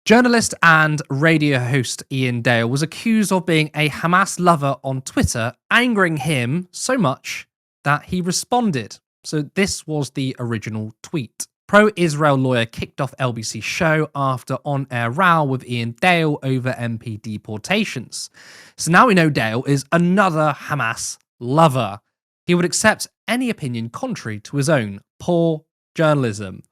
Journalist and radio host Iain Dale was accused of being a Hamas lover on Twitter, angering him so much that he responded. So this was the original tweet. Pro-Israel lawyer kicked off LBC show after on-air row with Iain Dale over MP deportations. So now we know Dale is another Hamas lover. He would accept any opinion contrary to his own. Poor journalism.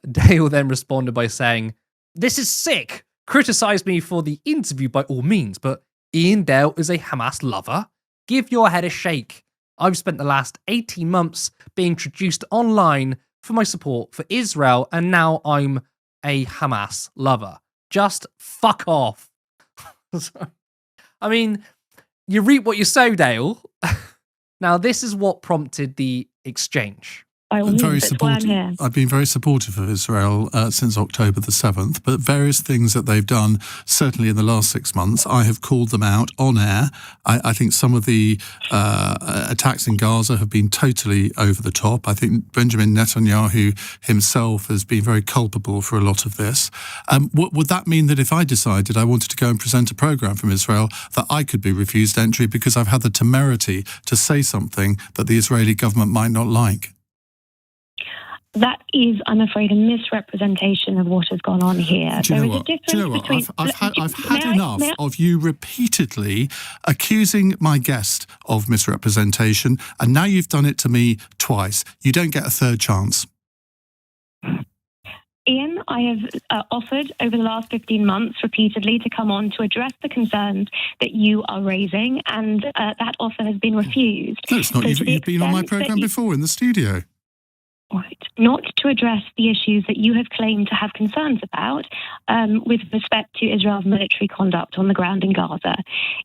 Dale then responded by saying, "This is sick. Criticise me for the interview by all means, but Iain Dale is a Hamas lover? Give your head a shake. I've spent the last 18 months being introduced online for my support for Israel, and now I'm a Hamas lover. Just fuck off." I mean, you reap what you sow, Dale. Now, this is what prompted the exchange. Very supportive. I've been very supportive of Israel since October the 7th, but various things that they've done, certainly in the last 6 months, I have called them out on air. I think some of the attacks in Gaza have been totally over the top. I think Benjamin Netanyahu himself has been very culpable for a lot of this. Would that mean that if I decided I wanted to go and present a programme from Israel, that I could be refused entry because I've had the temerity to say something that the Israeli government might not like? That is, I'm afraid, a misrepresentation of what has gone on here. Do you know what? I've had enough of you repeatedly accusing my guest of misrepresentation, and now you've done it to me twice. You don't get a third chance. Iain, I have offered over the last 15 months repeatedly to come on to address the concerns that you are raising, and that offer has been refused. No, it's not. So you've been on my programme before in the studio. Right. Not to address the issues that you have claimed to have concerns about with respect to Israel's military conduct on the ground in Gaza.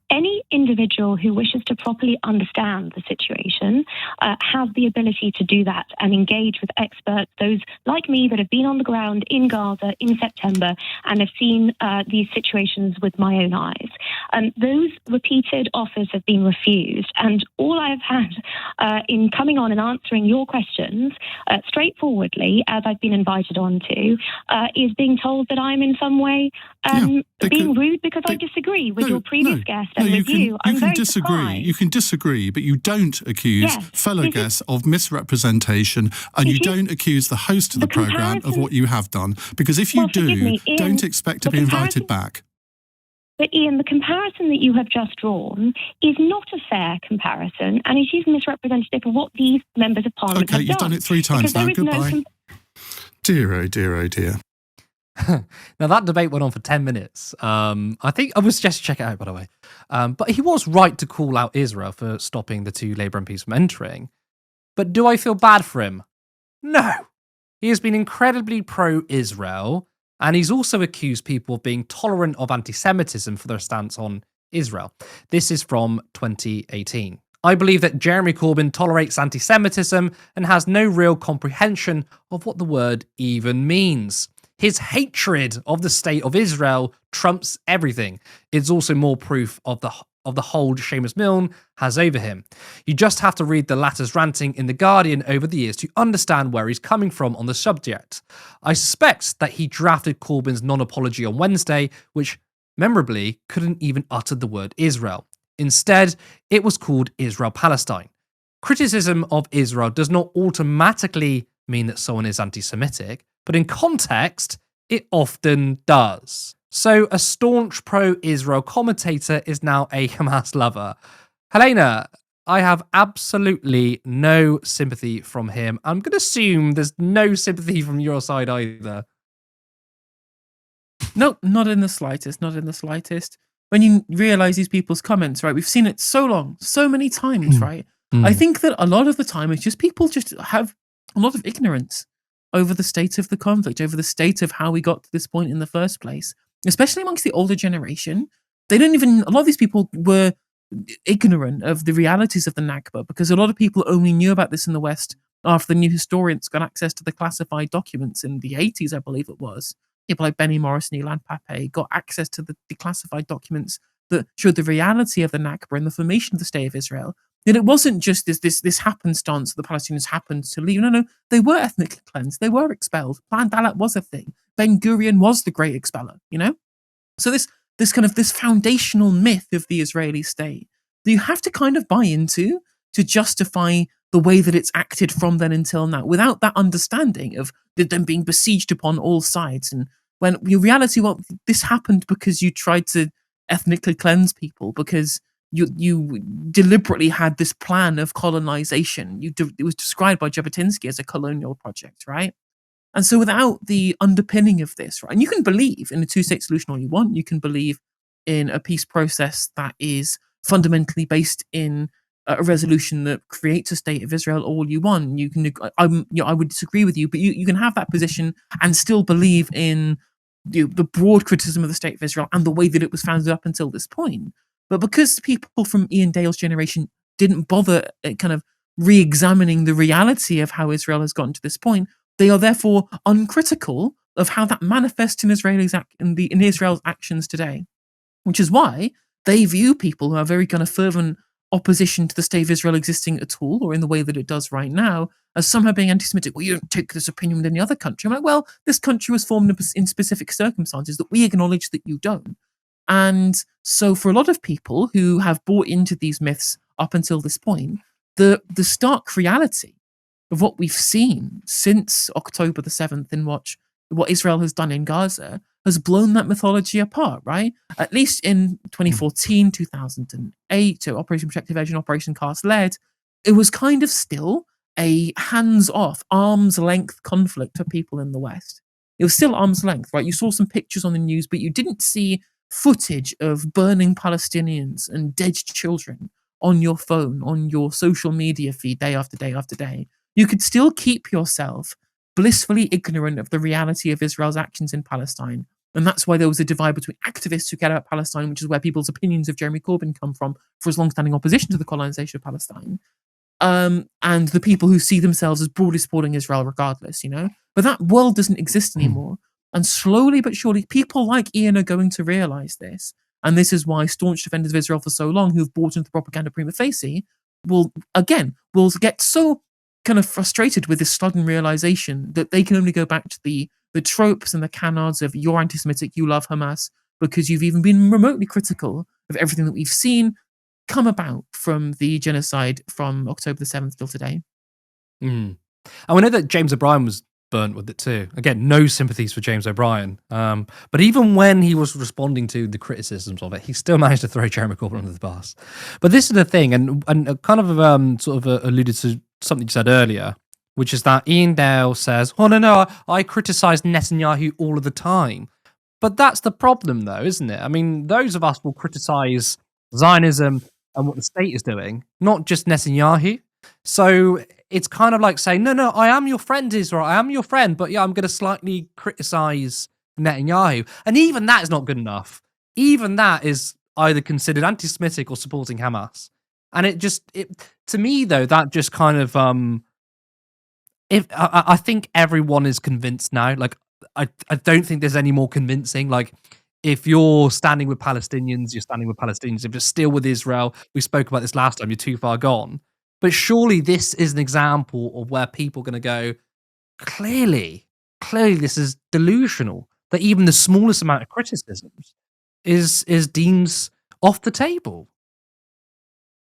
Any individual who wishes to properly understand the situation has the ability to do that and engage with experts, those like me that have been on the ground in Gaza in September and have seen these situations with my own eyes. Those repeated offers have been refused, and all I have had in coming on and answering your questions straightforwardly, as I've been invited on to, is being told that I'm in some way being rude because I disagree with your previous guest and with you. You can disagree. You can disagree, but you don't accuse fellow guests of misrepresentation, and you don't accuse the host of the programme of what you have done. Because if you do, don't expect to be invited back. But Iain, the comparison that you have just drawn is not a fair comparison, and it is misrepresentative of what these members of Parliament have done. Okay, you've done it 3 times now. Goodbye. Dear, oh dear, oh dear. Now, that debate went on for 10 minutes. I think I was just check it out, by the way. But he was right to call out Israel for stopping the 2 Labour MPs from entering. But do I feel bad for him? No. He has been incredibly pro-Israel, and he's also accused people of being tolerant of anti-Semitism for their stance on Israel. This is from 2018. "I believe that Jeremy Corbyn tolerates anti-Semitism and has no real comprehension of what the word even means. His hatred of the state of Israel trumps everything. It's also more proof of the hold Seamus Milne has over him. You just have to read the latter's ranting in The Guardian over the years to understand where he's coming from on the subject. I suspect that he drafted Corbyn's non-apology on Wednesday, which, memorably, couldn't even utter the word Israel. Instead, it was called Israel-Palestine. Criticism of Israel does not automatically mean that someone is anti-Semitic, but in context, it often does. So a staunch pro-Israel commentator is now a Hamas lover. Helena, I have absolutely no sympathy from him. I'm going to assume there's no sympathy from your side either. No, not in the slightest, not in the slightest. When you realise these people's comments, right, we've seen it so long, so many times, right? I think that a lot of the time it's just people just have a lot of ignorance over the state of the conflict, over the state of how we got to this point in the first place. Especially amongst the older generation, a lot of these people were ignorant of the realities of the Nakba, because a lot of people only knew about this in the West after the new historians got access to the classified documents in the 80s, I believe it was. People like Benny Morris, Ilan Pape got access to the declassified documents that showed the reality of the Nakba and the formation of the State of Israel. And it wasn't just this happenstance that the Palestinians happened to leave. No, they were ethnically cleansed. They were expelled. Plan Dalat was a thing. Ben Gurion was the great expeller, you know? So this foundational myth of the Israeli state that you have to kind of buy into to justify the way that it's acted from then until now, without that understanding of them being besieged upon all sides. And when in reality, well, this happened because you tried to ethnically cleanse people, because you deliberately had this plan of colonization. It was described by Jabotinsky as a colonial project, right? And so without the underpinning of this, right, and you can believe in a two-state solution all you want, you can believe in a peace process that is fundamentally based in a resolution that creates a state of Israel all you want. You can, I would disagree with you, but you can have that position and still believe in the broad criticism of the state of Israel and the way that it was founded up until this point. But because people from Iain Dale's generation didn't bother kind of re-examining the reality of how Israel has gotten to this point, they are therefore uncritical of how that manifests in Israel's actions today, which is why they view people who are very kind of fervent opposition to the state of Israel existing at all, or in the way that it does right now, as somehow being anti-Semitic. Well, you don't take this opinion with any other country. I'm like, well, this country was formed in specific circumstances that we acknowledge that you don't. And so for a lot of people who have bought into these myths up until this point, the stark reality of what we've seen since October the 7th in what Israel has done in Gaza has blown that mythology apart, right? At least in 2014, 2008, so Operation Protective Edge and Operation Cast Lead, it was kind of still a hands-off, arm's-length conflict for people in the West. It was still arm's length, right? You saw some pictures on the news, but you didn't see footage of burning Palestinians and dead children on your phone, on your social media feed, day after day after day. You could still keep yourself blissfully ignorant of the reality of Israel's actions in Palestine. And that's why there was a divide between activists who cared about Palestine, which is where people's opinions of Jeremy Corbyn come from for his long-standing opposition to the colonization of Palestine, and the people who see themselves as broadly supporting Israel regardless, you know? But that world doesn't exist anymore. And slowly but surely, people like Iain are going to realize this. And this is why staunch defenders of Israel for so long, who've bought into the propaganda prima facie, will get so kind of frustrated with this sudden realization that they can only go back to the tropes and the canards of you're anti-Semitic, you love Hamas, because you've even been remotely critical of everything that we've seen come about from the genocide from October the 7th till today. And we know that James O'Brien was burnt with it too. Again, no sympathies for James O'Brien. But even when he was responding to the criticisms of it, he still managed to throw Jeremy Corbyn under the bus. But this is the thing, and kind of sort of alluded to something you said earlier, which is that Iain Dale says, oh, no, I criticise Netanyahu all of the time. But that's the problem, though, isn't it? I mean, those of us will criticise Zionism and what the state is doing, not just Netanyahu. So it's kind of like saying, no, I am your friend, Israel. I am your friend, but yeah, I'm going to slightly criticise Netanyahu. And even that is not good enough. Even that is either considered anti-Semitic or supporting Hamas. And it to me, though, that just kind of, I think everyone is convinced now. Like, I don't think there's any more convincing. Like, if you're standing with Palestinians, you're standing with Palestinians. If you're still with Israel, we spoke about this last time, you're too far gone. But surely this is an example of where people are going to go, clearly this is delusional, that even the smallest amount of criticisms is deemed off the table.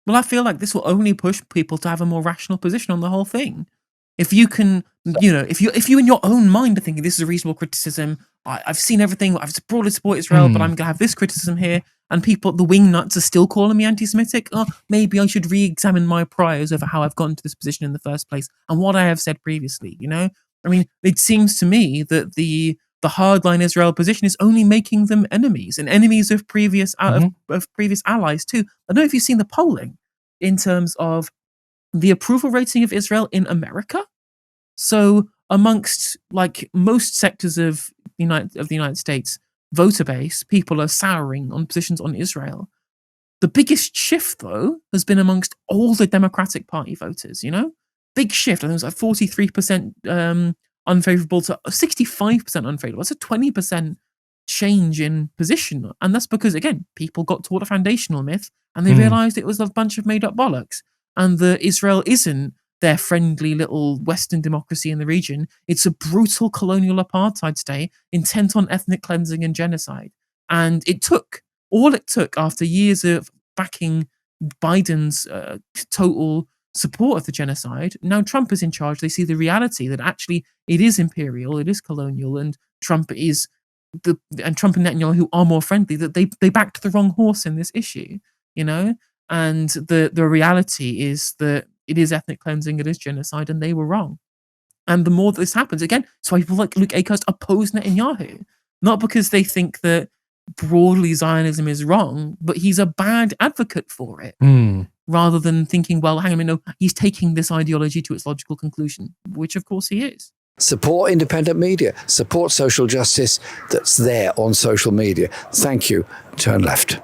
Well, I feel like this will only push people to have a more rational position on the whole thing. If you can, if you in your own mind are thinking this is a reasonable criticism, I've seen everything, I've broadly support Israel, but I'm going to have this criticism here, and people, the wing nuts, are still calling me anti-Semitic, maybe I should re-examine my priors over how I've gotten to this position in the first place and what I have said previously, you know? I mean, it seems to me that the hardline Israel position is only making them enemies, and enemies of previous of previous allies too. I don't know if you've seen the polling in terms of the approval rating of Israel in America. So amongst like most sectors of the United States voter base, people are souring on positions on Israel. The biggest shift, though, has been amongst all the Democratic Party voters, you know? Big shift. I think it was like 43% unfavorable to 65% unfavorable. That's a 20% change in position. And that's because, again, people got taught a foundational myth and they realized it was a bunch of made up bollocks, and that Israel isn't their friendly little Western democracy in the region. It's a brutal colonial apartheid state intent on ethnic cleansing and genocide. And all it took after years of backing Biden's total support of the genocide. Now Trump is in charge. They see the reality that actually it is imperial, it is colonial, and Trump and Netanyahu are more friendly, that they backed the wrong horse in this issue, you know? And the reality is that it is ethnic cleansing, it is genocide, and they were wrong. And the more that this happens, again, it's why people like Luke Akehurst oppose Netanyahu. Not because they think that broadly Zionism is wrong, but he's a bad advocate for it. Rather than thinking, well, hang on a minute, no, he's taking this ideology to its logical conclusion, which of course he is. Support independent media. Support social justice that's there on social media. Thank you. Turn left.